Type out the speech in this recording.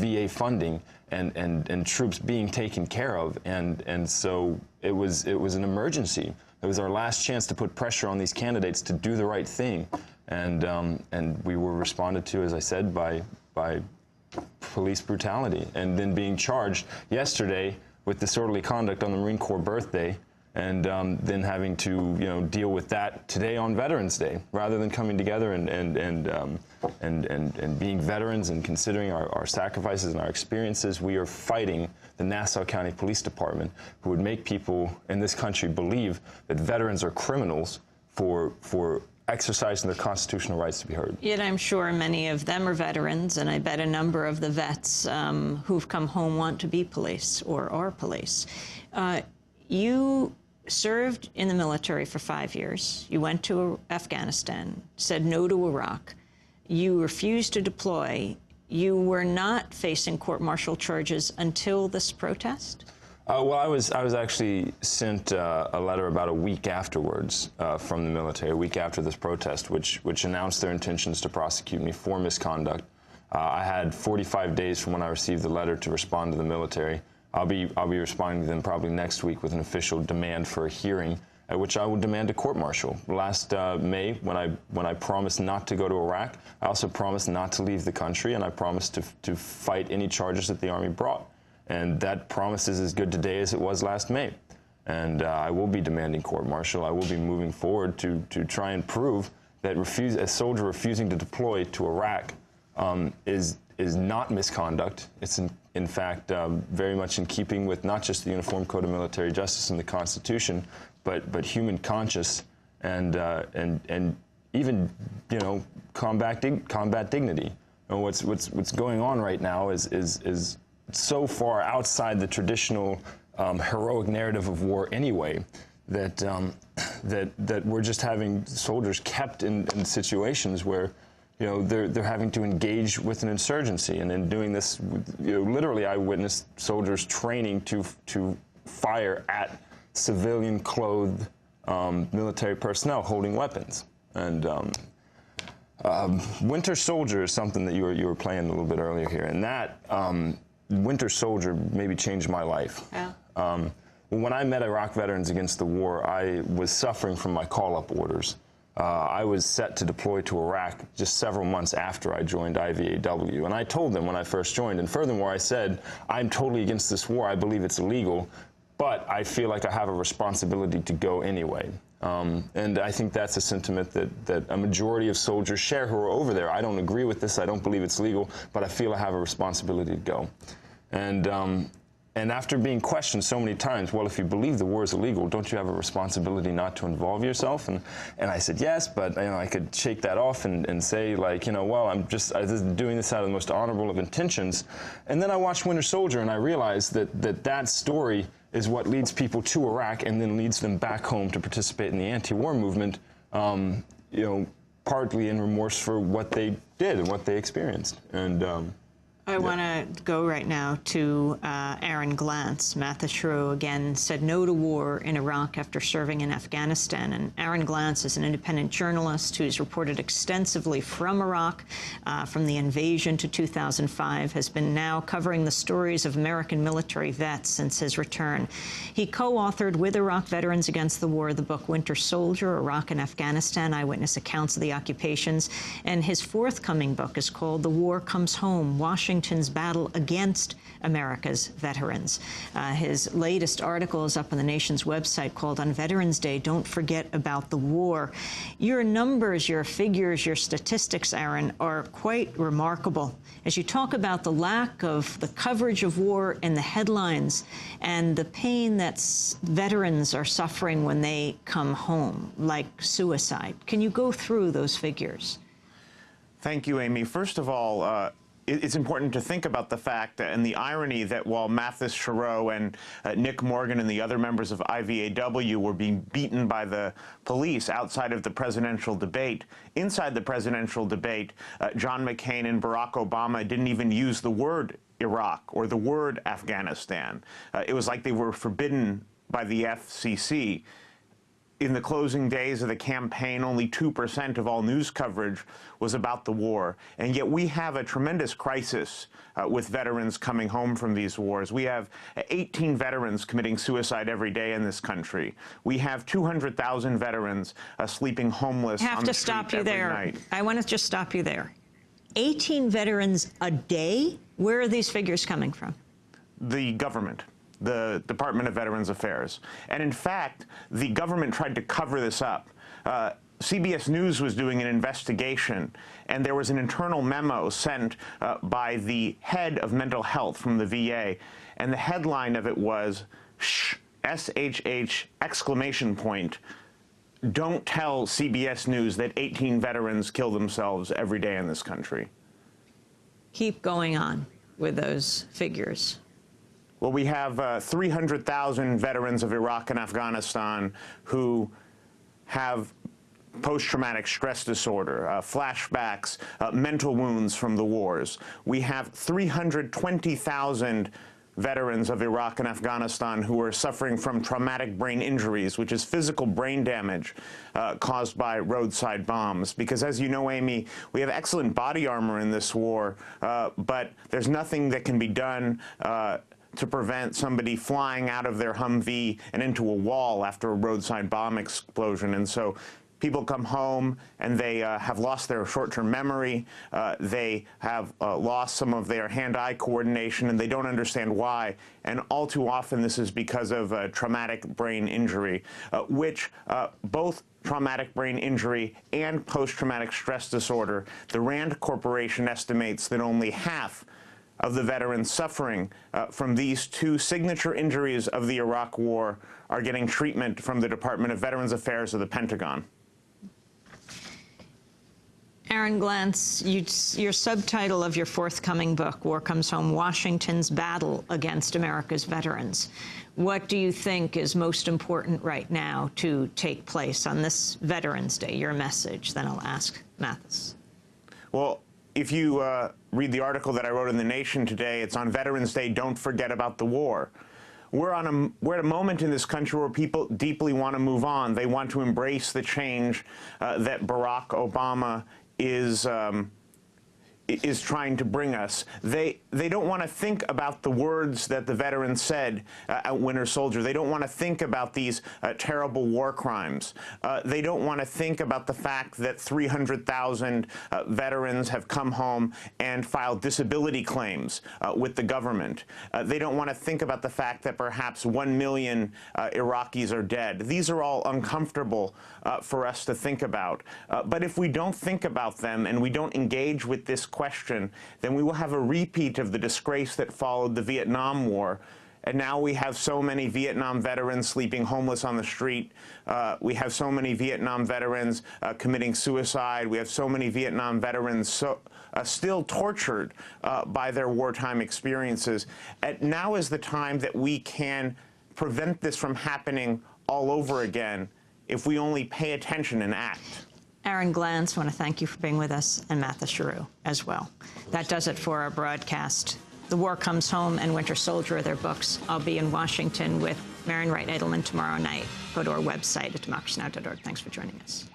VA funding and troops being taken care of, and so it was an emergency. It was our last chance to put pressure on these candidates to do the right thing, and we were responded to, as I said, by police brutality, and then being charged yesterday with disorderly conduct on the Marine Corps birthday, and then having to deal with that today on Veterans Day, rather than coming together and being veterans and considering our sacrifices and our experiences. We are fighting the Nassau County Police Department, who would make people in this country believe that veterans are criminals for exercising their constitutional rights to be heard. Yet I'm sure many of them are veterans, and I bet a number of the vets who've come home want to be police or are police. You served in the military for 5 years. You went to Afghanistan, said no to Iraq. You refused to deploy. You were not facing court-martial charges until this protest? Well, I was actually sent a letter about a week afterwards from the military, a week after this protest, which announced their intentions to prosecute me for misconduct. I had 45 days from when I received the letter to respond to the military. I'll be responding to them probably next week with an official demand for a hearing, at which I will demand a court-martial. Last May, when I promised not to go to Iraq, I also promised not to leave the country, and I promised to fight any charges that the Army brought. And that promise is as good today as it was last May. And I will be demanding court-martial. I will be moving forward to try and prove that a soldier refusing to deploy to Iraq is not misconduct. It's in fact very much in keeping with not just the Uniform Code of Military Justice and the Constitution, but human conscience and even combat dignity. And what's going on right now is so far outside the traditional heroic narrative of war anyway, that we're just having soldiers kept in situations where they're having to engage with an insurgency, and in doing this, literally I witnessed soldiers training to fire at civilian clothed military personnel holding weapons. And Winter Soldier is something that you were playing a little bit earlier here, and that Winter Soldier maybe changed my life. Yeah. When I met Iraq Veterans Against the War, I was suffering from my call-up orders. I was set to deploy to Iraq just several months after I joined IVAW, and I told them when I first joined, and furthermore I said, I'm totally against this war, I believe it's illegal, but I feel like I have a responsibility to go anyway. And I think that's a sentiment that a majority of soldiers share who are over there. I don't agree with this, I don't believe it's legal, but I feel I have a responsibility to go. And after being questioned so many times, well, if you believe the war is illegal, don't you have a responsibility not to involve yourself? And I said yes, but I could shake that off and say, like, well, I'm just doing this out of the most honorable of intentions. And then I watched Winter Soldier, and I realized that story is what leads people to Iraq and then leads them back home to participate in the anti-war movement, partly in remorse for what they did and what they experienced. And I want to go right now to Aaron Glantz. Matthis Chiroux, again, said no to war in Iraq after serving in Afghanistan. And Aaron Glantz is an independent journalist who's reported extensively from Iraq, from the invasion to 2005, has been now covering the stories of American military vets since his return. He co-authored with Iraq Veterans Against the War the book Winter Soldier, Iraq and Afghanistan, Eyewitness Accounts of the Occupations. And his forthcoming book is called The War Comes Home, Washington's battle against America's veterans. His latest article is up on the nation's website called On Veterans Day, Don't Forget About the War. Your numbers, your figures, your statistics, Aaron, are quite remarkable as you talk about the lack of the coverage of war in the headlines and the pain that veterans are suffering when they come home, like suicide. Can you go through those figures? Thank you, Amy. First of all, it's important to think about the fact and the irony that while Matthis Chiroux and Nick Morgan and the other members of IVAW were being beaten by the police outside of the presidential debate, inside the presidential debate, John McCain and Barack Obama didn't even use the word Iraq or the word Afghanistan. It was like they were forbidden by the FCC. in the closing days of the campaign, only 2% of all news coverage was about the war. And yet we have a tremendous crisis with veterans coming home from these wars. We have 18 veterans committing suicide every day in this country. We have 200,000 veterans sleeping homeless on the street every night. I want to just stop you there. 18 veterans a day? Where are these figures coming from? The government. The Department of Veterans Affairs. And in fact, the government tried to cover this up. CBS News was doing an investigation, and there was an internal memo sent by the head of mental health from the VA, and the headline of it was, "Shh, SHH, exclamation point. Don't tell CBS News that 18 veterans kill themselves every day in this country." Keep going on with those figures. Well, we have 300,000 veterans of Iraq and Afghanistan who have post-traumatic stress disorder, flashbacks, mental wounds from the wars. We have 320,000 veterans of Iraq and Afghanistan who are suffering from traumatic brain injuries, which is physical brain damage caused by roadside bombs. Because as you know, Amy, we have excellent body armor in this war, but there's nothing that can be done to prevent somebody flying out of their Humvee and into a wall after a roadside bomb explosion. And so people come home and they have lost their short-term memory, they have lost some of their hand-eye coordination, and they don't understand why. And all too often this is because of traumatic brain injury, which both traumatic brain injury and post-traumatic stress disorder, the RAND Corporation estimates that only half of the veterans suffering from these two signature injuries of the Iraq War are getting treatment from the Department of Veterans Affairs or the Pentagon. Aaron Glantz, your subtitle of your forthcoming book, War Comes Home, Washington's Battle Against America's Veterans. What do you think is most important right now to take place on this Veterans Day, your message? Then I'll ask Matthis. Well, if you read the article that I wrote in The Nation today, it's on Veterans Day, don't forget about the war. We're at a moment in this country where people deeply want to move on. They want to embrace the change that Barack Obama is trying to bring us. They don't want to think about the words that the veterans said at Winter Soldier. They don't want to think about these terrible war crimes. They don't want to think about the fact that 300,000 veterans have come home and filed disability claims with the government. They don't want to think about the fact that perhaps 1 million Iraqis are dead. These are all uncomfortable for us to think about. But if we don't think about them and we don't engage with this question, then we will have a repeat of the disgrace that followed the Vietnam War. And now we have so many Vietnam veterans sleeping homeless on the street. We have so many Vietnam veterans committing suicide. We have so many Vietnam veterans still tortured by their wartime experiences. And now is the time that we can prevent this from happening all over again if we only pay attention and act. Aaron Glantz, I want to thank you for being with us, and Matthis Chiroux as well. That does it for our broadcast. The War Comes Home and Winter Soldier are their books. I'll be in Washington with Marian Wright Edelman tomorrow night. Go to our website at democracynow.org. Thanks for joining us.